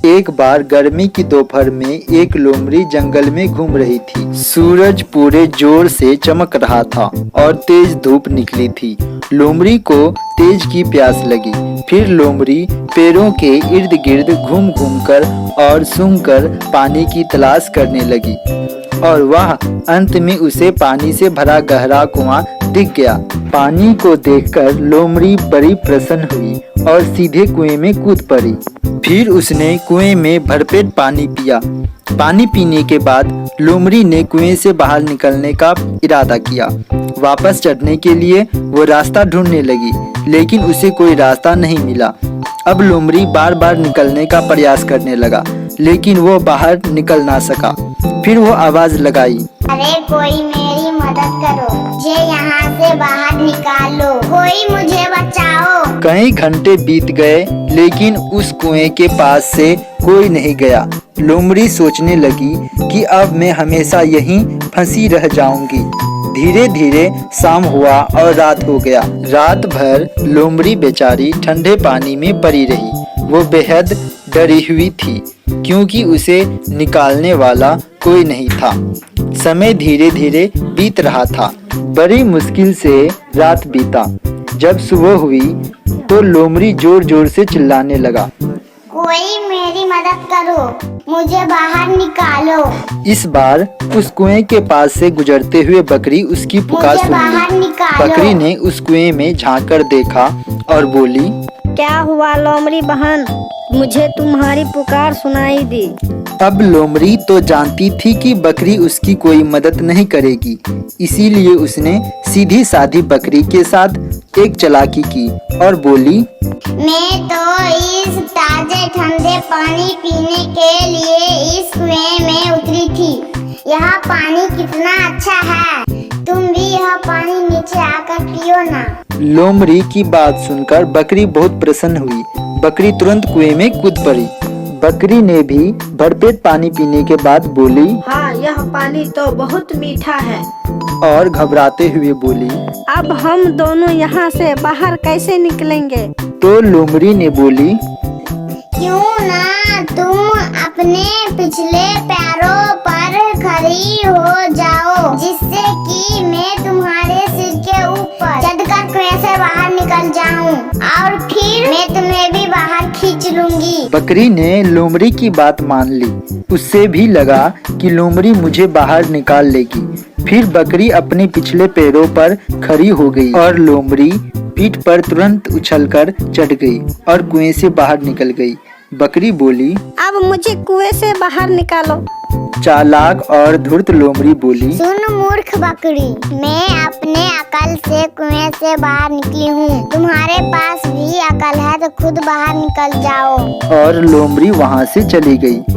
एक बार गर्मी की दोपहर में एक लोमड़ी जंगल में घूम रही थी। सूरज पूरे जोर से चमक रहा था और तेज धूप निकली थी। लोमड़ी को तेज की प्यास लगी। फिर लोमड़ी पेड़ों के इर्द गिर्द घूम घूम कर और सूंघ कर पानी की तलाश करने लगी और वह अंत में उसे पानी से भरा गहरा कुआं दिख गया। पानी को देखकर लोमड़ी बड़ी प्रसन्न हुई और सीधे कुएं में कूद पड़ी। फिर उसने कुएं में भरपेट पानी पिया। पानी पीने के बाद लोमड़ी ने कुएं से बाहर निकलने का इरादा किया। वापस चढ़ने के लिए वो रास्ता ढूंढने लगी, लेकिन उसे कोई रास्ता नहीं मिला। अब लोमड़ी बार बार निकलने का प्रयास करने लगा, लेकिन वो बाहर निकल ना सका। फिर वो आवाज लगाई, अरे कोई मेरी मदद करो, मुझे यहाँ से बाहर निकालो, कोई मुझे बचाओ। कई घंटे बीत गए, लेकिन उस कुएं के पास से कोई नहीं गया। लोमड़ी सोचने लगी कि अब मैं हमेशा यहीं फंसी रह जाऊंगी। धीरे धीरे शाम हुआ और रात हो गया। रात भर लोमड़ी बेचारी ठंडे पानी में पड़ी रही। वो बेहद डरी हुई थी, क्योंकि उसे निकालने वाला कोई नहीं था। समय धीरे धीरे बीत रहा था। बड़ी मुश्किल से रात बीता। जब सुबह हुई तो लोमड़ी जोर जोर से चिल्लाने लगा, कोई मेरी मदद करो, मुझे बाहर निकालो। इस बार उस कुएं के पास से गुजरते हुए बकरी उसकी पुकार सुन ली। बकरी ने उस कुएं में झांक कर देखा और बोली, क्या हुआ लोमड़ी बहन, मुझे तुम्हारी पुकार सुनाई दी। अब लोमड़ी तो जानती थी कि बकरी उसकी कोई मदद नहीं करेगी, इसीलिए उसने सीधी साधी बकरी के साथ एक चालाकी की और बोली, मैं तो इस ताजे ठंडे पानी पीने के लिए इस कुएं में उतरी थी। यह पानी कितना अच्छा है, तुम भी यह पानी नीचे आकर पियो ना। लोमड़ी की बात सुनकर बकरी बहुत प्रसन्न हुई। बकरी तुरंत कुएं में कूद पड़ी। बकरी ने भी भरपेट पानी पीने के बाद बोली, हाँ यह पानी तो बहुत मीठा है। और घबराते हुए बोली, अब हम दोनों यहाँ से बाहर कैसे निकलेंगे। तो लोमड़ी ने बोली, क्यों ना तुम अपने पिछले पैरों पर खड़ी हो जाओ, जिससे कि मैं तुम्हारे सिर के ऊपर चढ़कर कुएं से बाहर निकल जाऊं और फिर मैं तुम्हें भी बाहर खींच लूंगी। बकरी ने लोमड़ी की बात मान ली। उससे भी लगा कि लोमड़ी मुझे बाहर निकाल लेगी। फिर बकरी अपने पिछले पैरों पर खड़ी हो गई और लोमड़ी पीठ पर तुरंत उछलकर चढ़ गई और कुएं से बाहर निकल गई। बकरी बोली, अब मुझे कुएं से बाहर निकालो। चालाक और धूर्त लोमड़ी बोली, सुन मूर्ख बकरी, मैं अपने अकल से कुएं से बाहर निकली हूँ। तुम्हारे पास भी अकल है तो खुद बाहर निकल जाओ। और लोमड़ी वहाँ से चली गई।